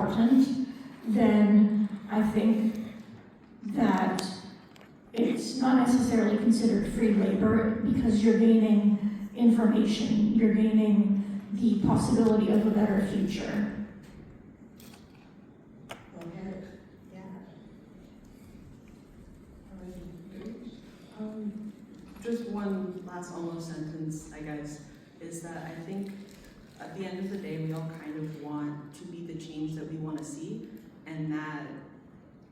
important, then I think that it's not necessarily considered free labor because you're gaining information, you're gaining the possibility of a better future. Okay, yeah. Just one last almost sentence, I guess, is that I think at the end of the day, we all kind of want to be the change that we want to see, and that,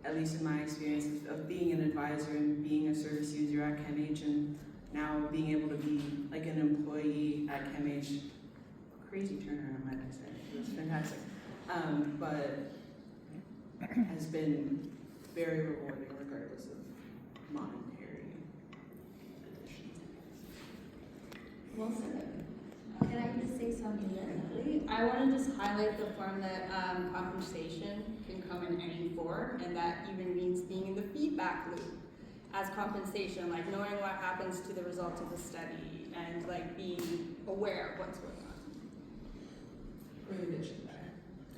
at least in my experience of being an advisor and being a service user at Camh, and now being able to be like an employee at Camh, crazy turnaround, might I say. It was fantastic, but has been very rewarding regardless of monetary additions. Well said. Can I just say something quickly? I want to just highlight the form that compensation can come in any form, and that even means being in the feedback loop as compensation, like knowing what happens to the results of the study and like being aware of what's going on. Great addition there.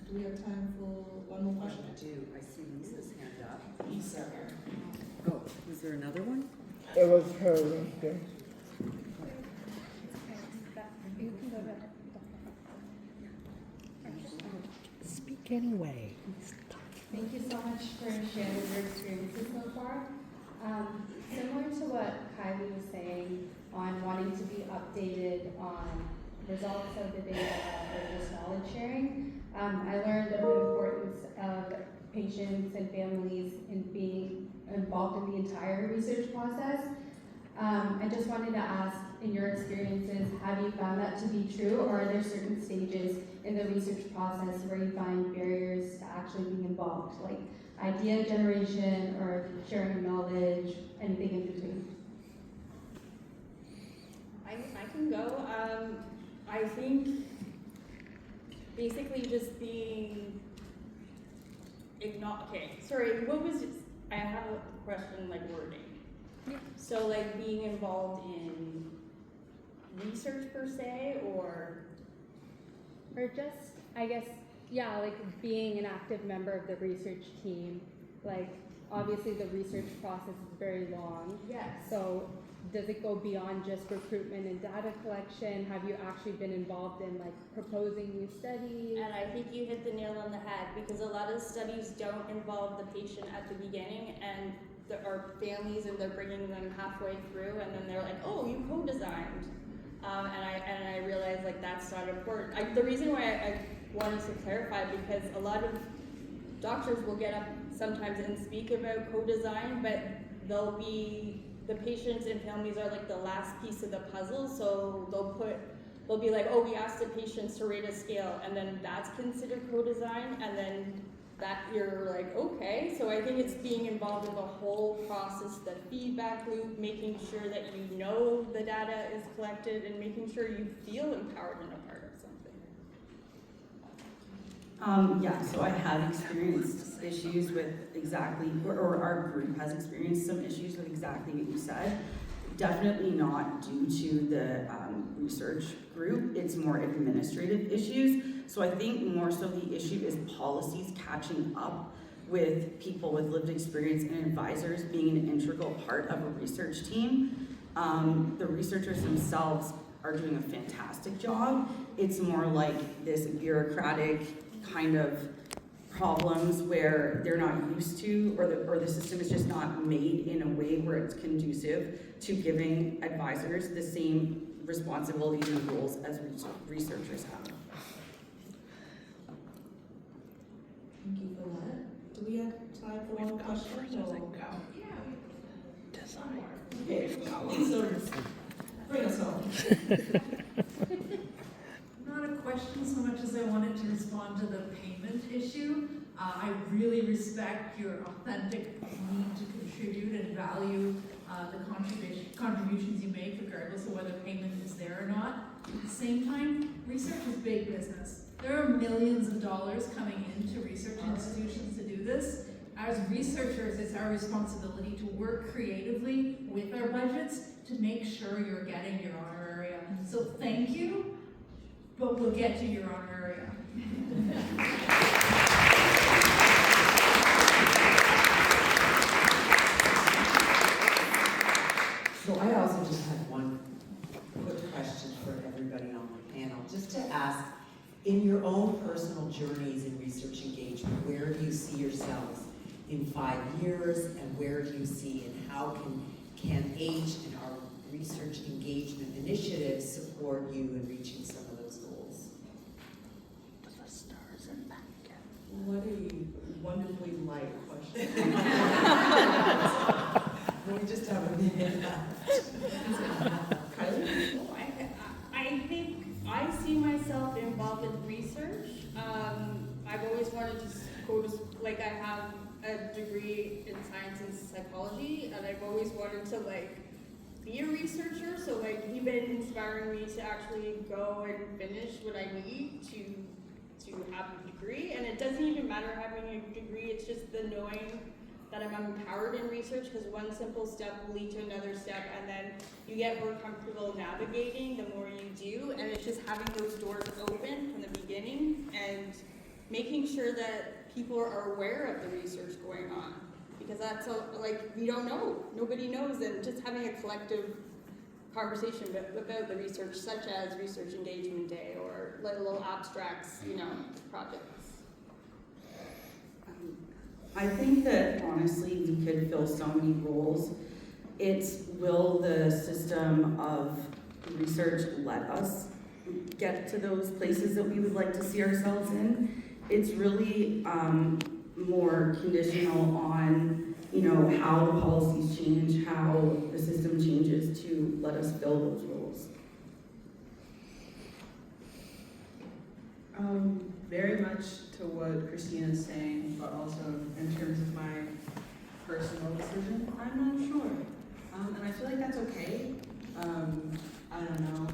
Do we have time for one more question? I do. I see Lisa's hand up. Lisa. Oh, was there another one? It was her right there. Speak anyway. Thank you so much for sharing your experiences so far. Similar to what Kylie was saying on wanting to be updated on results of the data or just knowledge sharing, I learned of the importance of patients and families in being involved in the entire research process. I just wanted to ask, in your experiences, have you found that to be true, or are there certain stages in the research process where you find barriers to actually being involved, like idea generation or sharing of knowledge, anything in between? I can go. I think basically just being okay, sorry, what was it? I have a question like wording. Yeah. So like being involved in research per se, or just, I guess, yeah, like being an active member of the research team. Like, obviously the research process is very long. yes. So does it go beyond just recruitment and data collection? Have you actually been involved in like proposing new studies? And I think you hit the nail on the head, because a lot of studies don't involve the patient at the beginning, and there are families and they're bringing them halfway through, and then they're like, oh, you co-designed. And I realized like that's not important. The reason why I wanted to clarify, because a lot of doctors will get up sometimes and speak about co-design, but the patients and families are like the last piece of the puzzle, so they'll be like, oh, we asked the patients to rate a scale, and then that's considered co-design, and then that you're like, okay. So I think it's being involved in the whole process, the feedback loop, making sure that you know the data is collected, and making sure you feel empowered and a part of something. Yeah, so I have experienced issues with exactly, or our group has experienced some issues with exactly what you said. Definitely not due to the research group, it's more administrative issues. So I think more so the issue is policies catching up with people with lived experience and advisors being an integral part of a research team. The researchers themselves are doing a fantastic job. It's more like this bureaucratic kind of problems where they're not used to, or the system is just not made in a way where it's conducive to giving advisors the same responsibilities and roles as researchers have. Thank you for that. Do we have time for one more question? No. Okay, Lisa, bring us home. Not a question so much as I wanted to respond to the payment issue. I really respect your authentic need to contribute and value the contributions you make, regardless of whether payment is there or not. At the same time, research is big business. There are millions of dollars coming into research institutions to do this. As researchers, it's our responsibility to work creatively with our budgets to make sure you're getting your honoraria. So thank you, but we'll get to your honoraria. research engagement? Where do you see yourselves in 5 years, and where do you see and how can Camh and our research engagement initiatives support you in reaching some of those goals? What a wonderfully light question. We just have a minute left. Kylie? I think I see myself involved in research. I've always wanted to go to, like, I have a degree in science and psychology, and I've always wanted to, like, be a researcher, so, like, even inspiring me to actually go and finish what I need to have a degree. And it doesn't even matter having a degree, it's just the knowing that I'm empowered in research, because one simple step will lead to another step, and then you get more comfortable navigating the more you do, and it's just having those doors open from the beginning and making sure that people are aware of the research going on, because that's like, we don't know, nobody knows, and just having a collective conversation about the research, such as Research Engagement Day or little abstracts, projects. I think that honestly we could fill so many roles. It's will the system of research let us get to those places that we would like to see ourselves in? It's really more conditional on how the policies change, how the system changes to let us fill those roles. Very much to what Christina's saying, but also in terms of my personal decision, I'm not sure. And I feel like that's okay. I don't know,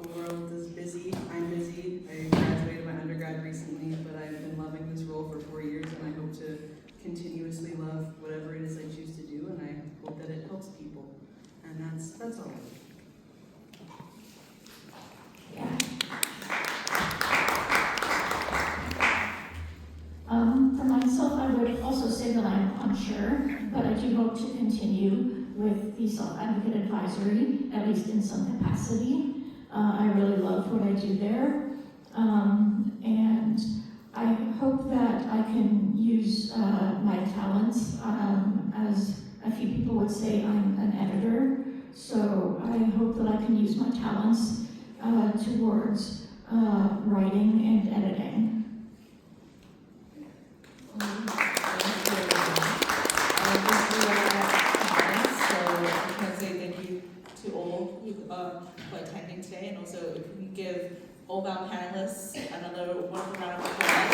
the world is busy, I'm busy. I graduated my undergrad recently, but I've been loving this role for 4 years, and I hope to continuously love whatever it is I choose to do, and I hope that it helps people. And that's all. For myself, I would also say that I'm unsure, but I do hope to continue with the Self-Advocate Advisory, at least in some capacity. I really love what I do there, and I hope that I can use my talents. As a few people would say, I'm an editor, so I hope that I can use my talents towards writing and editing. For attending today, and also if we give all our panelists another wonderful round of applause.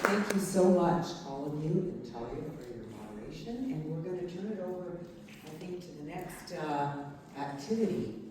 Thank you so much, all of you, and Talia for your moderation, and we're going to turn it over, I think, to the next activity.